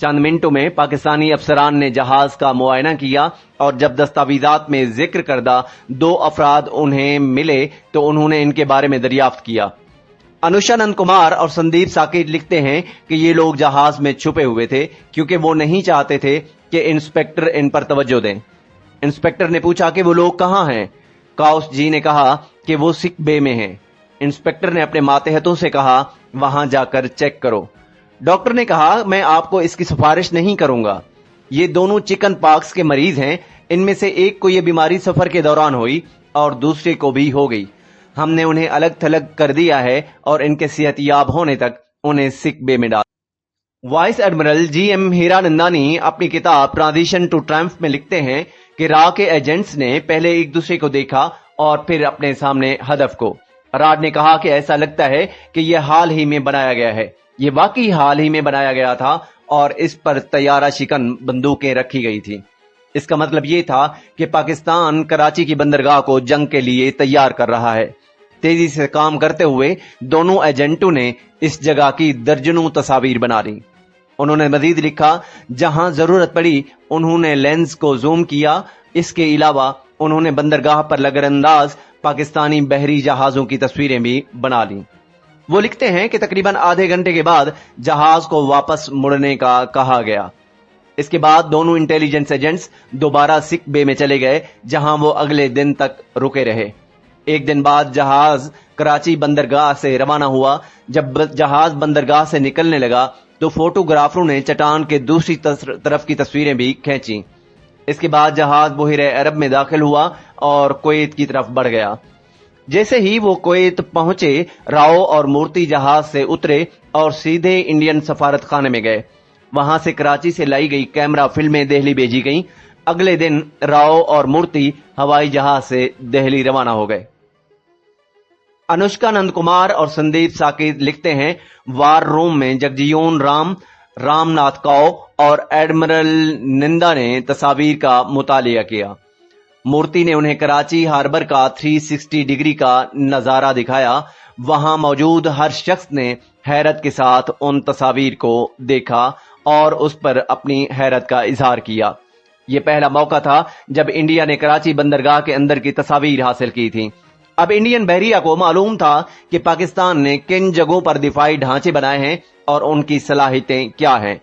چند منٹوں میں پاکستانی افسران نے جہاز کا معائنہ کیا اور جب دستاویزات میں ذکر کردہ 2 افراد انہیں ملے تو انہوں نے ان کے بارے میں دریافت کیا۔ انوشا نند کمار اور سندیپ ساکیت لکھتے ہیں کہ یہ لوگ جہاز میں چھپے ہوئے تھے کیونکہ وہ نہیں چاہتے تھے کہ انسپیکٹر ان پر توجہ دیں۔ انسپیکٹر نے پوچھا کہ وہ لوگ کہاں ہیں؟ کاؤس جی نے کہا کہ وہ سکھ بے میں ہیں۔ انسپیکٹر نے اپنے ماتحتوں سے کہا وہاں جا کر چیک کرو۔ ڈاکٹر نے کہا میں آپ کو اس کی سفارش نہیں کروں گا، یہ دونوں چکن پاکس کے مریض ہیں، ان میں سے ایک کو یہ بیماری سفر کے دوران ہوئی اور دوسرے کو بھی ہو گئی، ہم نے انہیں الگ تھلگ کر دیا ہے اور ان کے صحت یاب ہونے تک انہیں سکھ بے میں ڈال۔ وائس ایڈمرل جی ایم ہیرانندانی اپنی کتاب ٹرانزیشن ٹو ٹرمپ میں لکھتے ہیں کہ را کے ایجنٹس نے پہلے ایک دوسرے کو دیکھا اور پھر اپنے سامنے ہدف کو۔ راڈ نے کہا کہ ایسا لگتا ہے کہ یہ حال ہی میں بنایا گیا ہے، یہ واقعی حال ہی میں بنایا گیا تھا اور اس پر طیارہ شکن بندوقیں رکھی گئی تھی۔ اس کا مطلب یہ تھا کہ پاکستان کراچی کی بندرگاہ کو جنگ کے لیے تیار کر رہا ہے۔ تیزی سے کام کرتے ہوئے دونوں ایجنٹوں نے اس جگہ کی درجنوں تصاویر بنا لی۔ انہوں نے مزید لکھا جہاں ضرورت پڑی انہوں نے لینز کو زوم کیا، اس کے علاوہ انہوں نے بندرگاہ پر لگر انداز پاکستانی بحری جہازوں کی تصویریں بھی بنا لیں۔ وہ لکھتے ہیں کہ تقریباً آدھے گھنٹے کے بعد جہاز کو واپس مڑنے کا کہا گیا۔ اس کے بعد دونوں انٹیلیجنس ایجنٹس دوبارہ سکھ بے میں چلے گئے جہاں وہ اگلے دن تک رکے رہے۔ ایک دن بعد جہاز کراچی بندرگاہ سے روانہ ہوا۔ جب جہاز بندرگاہ سے نکلنے لگا تو فوٹوگرافروں نے چٹان کے دوسری طرف کی تصویریں بھی کھینچیں۔ اس کے بعد جہاز بحیرہ عرب میں داخل ہوا اور کویت کی طرف بڑھ گیا۔ جیسے ہی وہ کویت پہنچے راؤ اور مورتی جہاز سے اترے اور سیدھے انڈین سفارت خانے میں گئے۔ وہاں سے کراچی سے لائی گئی کیمرہ فلمیں دہلی بھیجی گئیں۔ اگلے دن راؤ اور مورتی ہوائی جہاز سے دہلی روانہ ہو گئے۔ انوشکا نند کمار اور سندیپ ساکیت لکھتے ہیں وار روم میں جگجیون رام ناتھ کاؤ اور ایڈمرل نندا نے تصاویر کا مطالعہ کیا۔ مورتی نے انہیں کراچی ہاربر کا 360 ڈگری کا نظارہ دکھایا۔ وہاں موجود ہر شخص نے حیرت کے ساتھ ان تصاویر کو دیکھا اور اس پر اپنی حیرت کا اظہار کیا۔ یہ پہلا موقع تھا جب انڈیا نے کراچی بندرگاہ کے اندر کی تصاویر حاصل کی تھیں۔ اب انڈین بحریہ کو معلوم تھا کہ پاکستان نے کن جگہوں پر دفاعی ڈھانچے بنائے ہیں اور ان کی صلاحیتیں کیا ہیں۔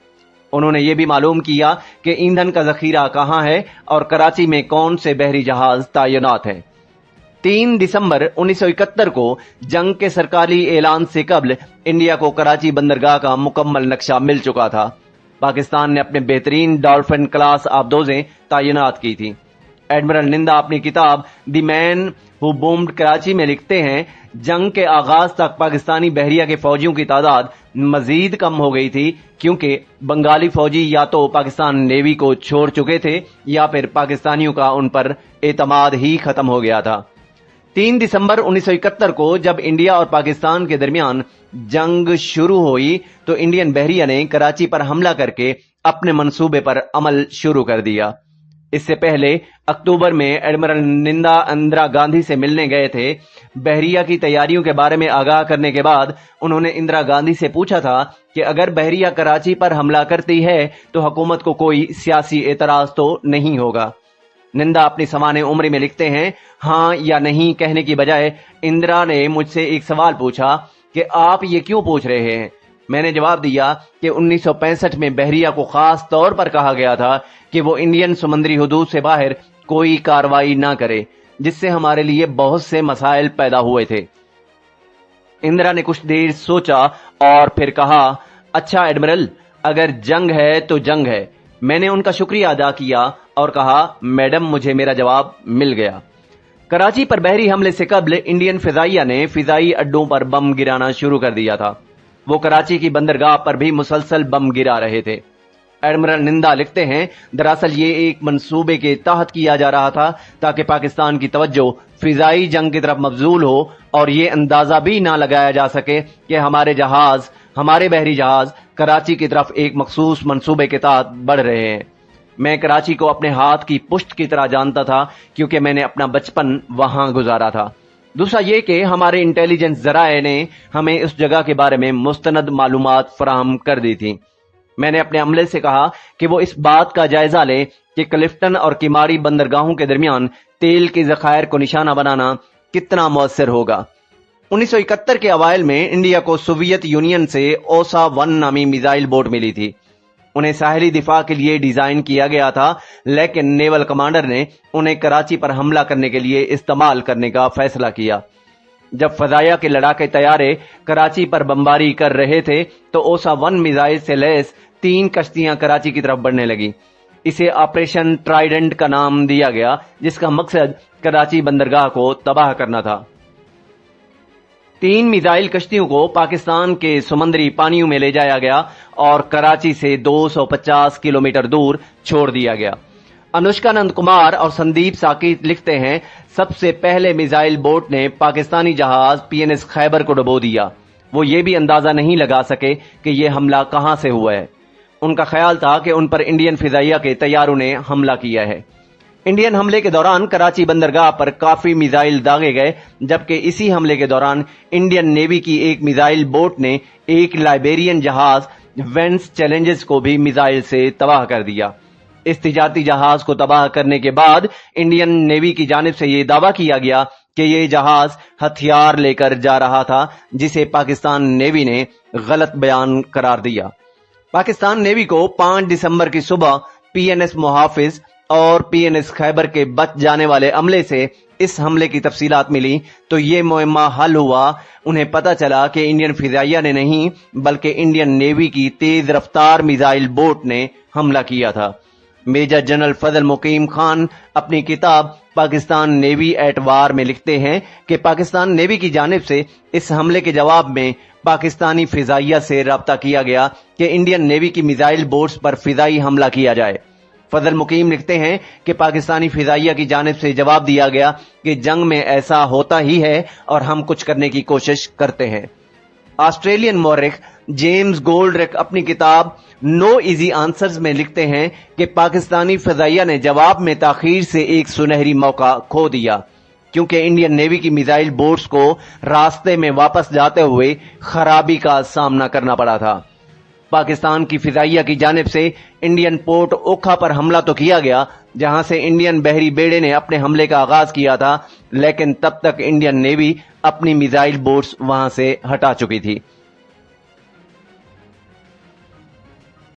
انہوں نے یہ بھی معلوم کیا کہ ایندھن کا ذخیرہ کہاں ہے اور کراچی میں کون سے بحری جہاز تعینات ہیں۔ 3 دسمبر 1971 کو جنگ کے سرکاری اعلان سے قبل انڈیا کو کراچی بندرگاہ کا مکمل نقشہ مل چکا تھا۔ پاکستان نے اپنے بہترین ڈالفن کلاس آبدوزیں تعینات کی تھیں۔ ایڈمرل نندا اپنی کتاب دی مین ہو بومڈ کراچی میں لکھتے ہیں جنگ کے آغاز تک پاکستانی بحریہ کے فوجیوں کی تعداد مزید کم ہو گئی تھی کیونکہ بنگالی فوجی یا تو پاکستان نیوی کو چھوڑ چکے تھے یا پھر پاکستانیوں کا ان پر اعتماد ہی ختم ہو گیا تھا۔ 3 دسمبر 1971 کو جب انڈیا اور پاکستان کے درمیان جنگ شروع ہوئی تو انڈین بحریہ نے کراچی پر حملہ کر کے اپنے منصوبے پر عمل شروع کر دیا۔ اس سے پہلے اکتوبر میں ایڈمرل نندا اندرا گاندھی سے ملنے گئے تھے۔ بحریہ کی تیاریوں کے بارے میں آگاہ کرنے کے بعد انہوں نے اندرا گاندھی سے پوچھا تھا کہ اگر بحریہ کراچی پر حملہ کرتی ہے تو حکومت کو کوئی سیاسی اعتراض تو نہیں ہوگا۔ نندا اپنی سوانح عمری میں لکھتے ہیں ہاں یا نہیں کہنے کی بجائے اندرا نے مجھ سے ایک سوال پوچھا کہ آپ یہ کیوں پوچھ رہے ہیں؟ میں نے جواب دیا کہ 1965 میں بحریہ کو خاص طور پر کہا گیا تھا کہ وہ انڈین سمندری حدود سے باہر کوئی کارروائی نہ کرے جس سے ہمارے لیے بہت سے مسائل پیدا ہوئے تھے۔ اندرا نے کچھ دیر سوچا اور پھر کہا اچھا ایڈمرل، اگر جنگ ہے تو جنگ ہے۔ میں نے ان کا شکریہ ادا کیا اور کہا میڈم مجھے میرا جواب مل گیا۔ کراچی پر بحری حملے سے قبل انڈین فضائیہ نے فضائی اڈوں پر بم گرانا شروع کر دیا تھا۔ وہ کراچی کی بندرگاہ پر بھی مسلسل بم گرا رہے تھے۔ ایڈمرل نندا لکھتے ہیں دراصل یہ ایک منصوبے کے تحت کیا جا رہا تھا تاکہ پاکستان کی توجہ فضائی جنگ کی طرف مبذول ہو اور یہ اندازہ بھی نہ لگایا جا سکے کہ ہمارے بحری جہاز کراچی کی طرف ایک مخصوص منصوبے کے تحت بڑھ رہے ہیں۔ میں کراچی کو اپنے ہاتھ کی پشت کی طرح جانتا تھا کیونکہ میں نے اپنا بچپن وہاں گزارا تھا۔ دوسرا یہ کہ ہمارے انٹیلیجنس ذرائع نے ہمیں اس جگہ کے بارے میں مستند معلومات فراہم کر دی تھی۔ میں نے اپنے عملے سے کہا کہ وہ اس بات کا جائزہ لیں کہ کلفٹن اور کیماڑی بندرگاہوں کے درمیان تیل کے ذخائر کو نشانہ بنانا کتنا مؤثر ہوگا۔ 1971 کے اوائل میں انڈیا کو سوویت یونین سے اوسا 1 نامی میزائل بوٹ ملی تھی۔ انہیں ساحلی دفاع کے لیے ڈیزائن کیا گیا تھا، لیکن نیول کمانڈر نے انہیں کراچی پر حملہ کرنے کے لیے استعمال کرنے کا فیصلہ کیا۔ جب فضائیہ کے لڑاکے طیارے کراچی پر بمباری کر رہے تھے تو اوسا 1 میزائل سے لیس 3 کشتیاں کراچی کی طرف بڑھنے لگی۔ اسے آپریشن ٹرائیڈنٹ کا نام دیا گیا، جس کا مقصد کراچی بندرگاہ کو تباہ کرنا تھا۔ 3 میزائل کشتیوں کو پاکستان کے سمندری پانیوں میں لے جایا گیا اور کراچی سے 250 کلومیٹر دور چھوڑ دیا گیا۔ انوشکا نند کمار اور سندیپ ساکیت لکھتے ہیں، سب سے پہلے میزائل بوٹ نے پاکستانی جہاز PNS خیبر کو ڈبو دیا۔ وہ یہ بھی اندازہ نہیں لگا سکے کہ یہ حملہ کہاں سے ہوا ہے۔ ان کا خیال تھا کہ ان پر انڈین فضائیہ کے طیاروں نے حملہ کیا ہے۔ انڈین حملے کے دوران کراچی بندرگاہ پر کافی میزائل داغے گئے، جبکہ اسی حملے کے دوران انڈین نیوی کی ایک میزائل بوٹ نے ایک لائبیرین جہاز وینس چیلنجز کو بھی میزائل سے تباہ کر دیا۔ اس تجارتی جہاز کو تباہ کرنے کے بعد انڈین نیوی کی جانب سے یہ دعویٰ کیا گیا کہ یہ جہاز ہتھیار لے کر جا رہا تھا، جسے پاکستان نیوی نے غلط بیان قرار دیا۔ پاکستان نیوی کو 5 دسمبر کی صبح PNS محافظ اور PNS خیبر کے بچ جانے والے عملے سے اس حملے کی تفصیلات ملی تو یہ معمہ حل ہوا۔ انہیں پتہ چلا کہ انڈین فضائیہ نے نہیں بلکہ انڈین نیوی کی تیز رفتار میزائل بوٹ نے حملہ کیا تھا۔ میجر جنرل فضل مقیم خان اپنی کتاب پاکستان نیوی ایٹ وار میں لکھتے ہیں کہ پاکستان نیوی کی جانب سے اس حملے کے جواب میں پاکستانی فضائیہ سے رابطہ کیا گیا کہ انڈین نیوی کی میزائل بوٹس پر فضائی حملہ کیا جائے۔ فضل مقیم لکھتے ہیں کہ پاکستانی فضائیہ کی جانب سے جواب دیا گیا کہ جنگ میں ایسا ہوتا ہی ہے اور ہم کچھ کرنے کی کوشش کرتے ہیں۔ آسٹریلین مورخ جیمز گولڈرک اپنی کتاب نو ایزی آنسرز میں لکھتے ہیں کہ پاکستانی فضائیہ نے جواب میں تاخیر سے ایک سنہری موقع کھو دیا، کیونکہ انڈین نیوی کی میزائل بوٹس کو راستے میں واپس جاتے ہوئے خرابی کا سامنا کرنا پڑا تھا۔ پاکستان کی فضائیہ کی جانب سے انڈین پورٹ اوکھا پر حملہ تو کیا گیا، جہاں سے انڈین بحری بیڑے نے اپنے حملے کا آغاز کیا تھا، لیکن تب تک انڈین نیوی اپنی میزائل بوٹس وہاں سے ہٹا چکی تھی۔